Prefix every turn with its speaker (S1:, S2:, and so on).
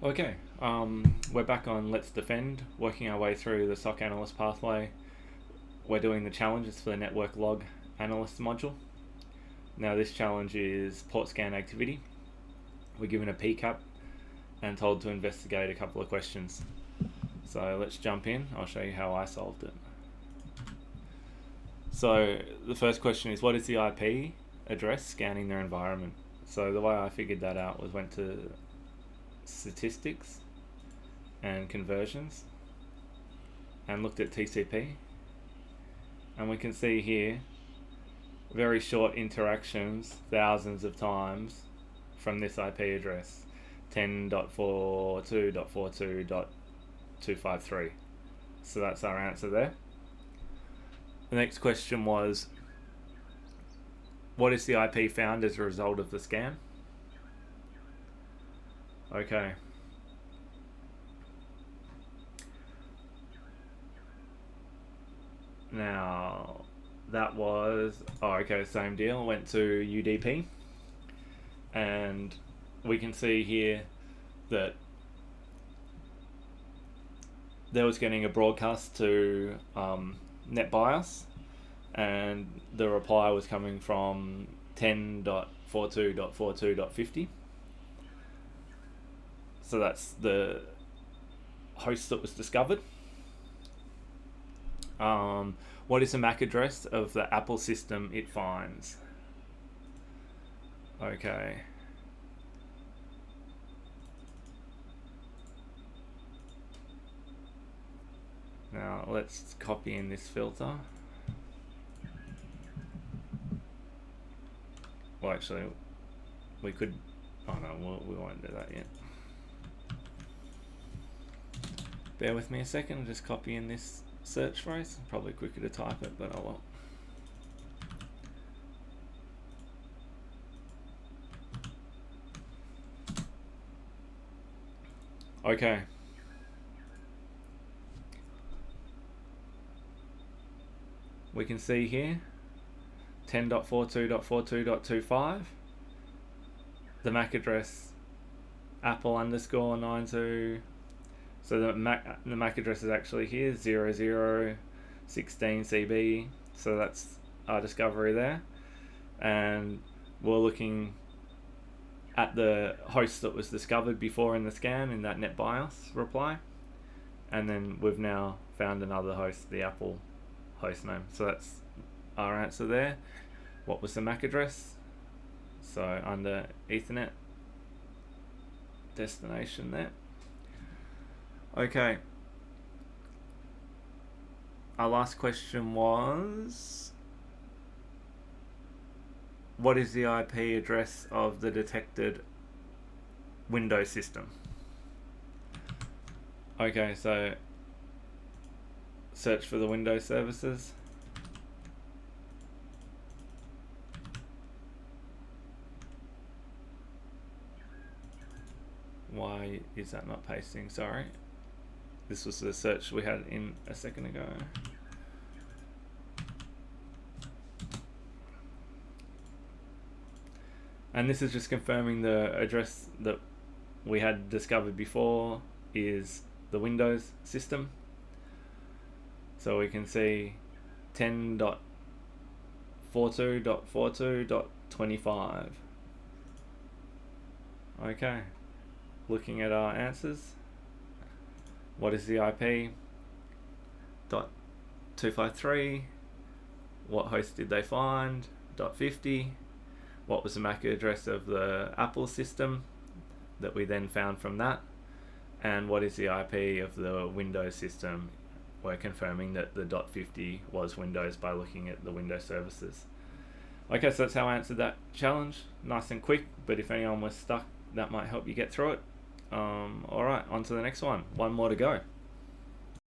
S1: Okay, we're back on Let's Defend, working our way through the SOC analyst pathway. We're doing the challenges for the network log analyst module. Now this challenge is port scan activity. We're given a PCAP and told to investigate a couple of questions. So let's jump in. I'll show you how I solved it. So the first question is, what is the IP address scanning their environment? So the way I figured that out was went to statistics and conversions and looked at TCP, and we can see here very short interactions thousands of times from this IP address 10.42.42.253. so that's our answer there. The next question was, what is the IP found as a result of the scan? Okay. Now, that was, same deal. Went to UDP, and we can see here that there was getting a broadcast to NetBIOS, and the reply was coming from 10.42.42.50. So that's the host that was discovered. What is the MAC address of the Apple system it finds? Okay. Now let's copy in this filter. Well, actually, we could. Oh no, we won't do that yet. Bear with me a second. I'll just copy in this search phrase. Probably quicker to type it, but oh well. Okay. We can see here 10.42.42.25. The MAC address Apple_92. So the MAC address is actually here, 0016CB. So that's our discovery there. And we're looking at the host that was discovered before in the scan in that NetBIOS reply. And then we've now found another host, the Apple host name. So that's our answer there. What was the MAC address? So under Ethernet destination there. Okay. Our last question was, what is the IP address of the detected Windows system? Okay, so search for the Windows services. Why is that not pasting? Sorry. This was the search we had in a second ago. And this is just confirming the address that we had discovered before is the Windows system. So we can see 10.42.42.25. Okay. Looking at our answers. What is the IP? .253. What host did they find? .50. What was the MAC address of the Apple system that we then found from that? And what is the IP of the Windows system? We're confirming that the .50 was Windows by looking at the Windows services. Okay, so that's how I answered that challenge. Nice and quick, but if anyone was stuck, that might help you get through it. Alright, on to the next one. One more to go.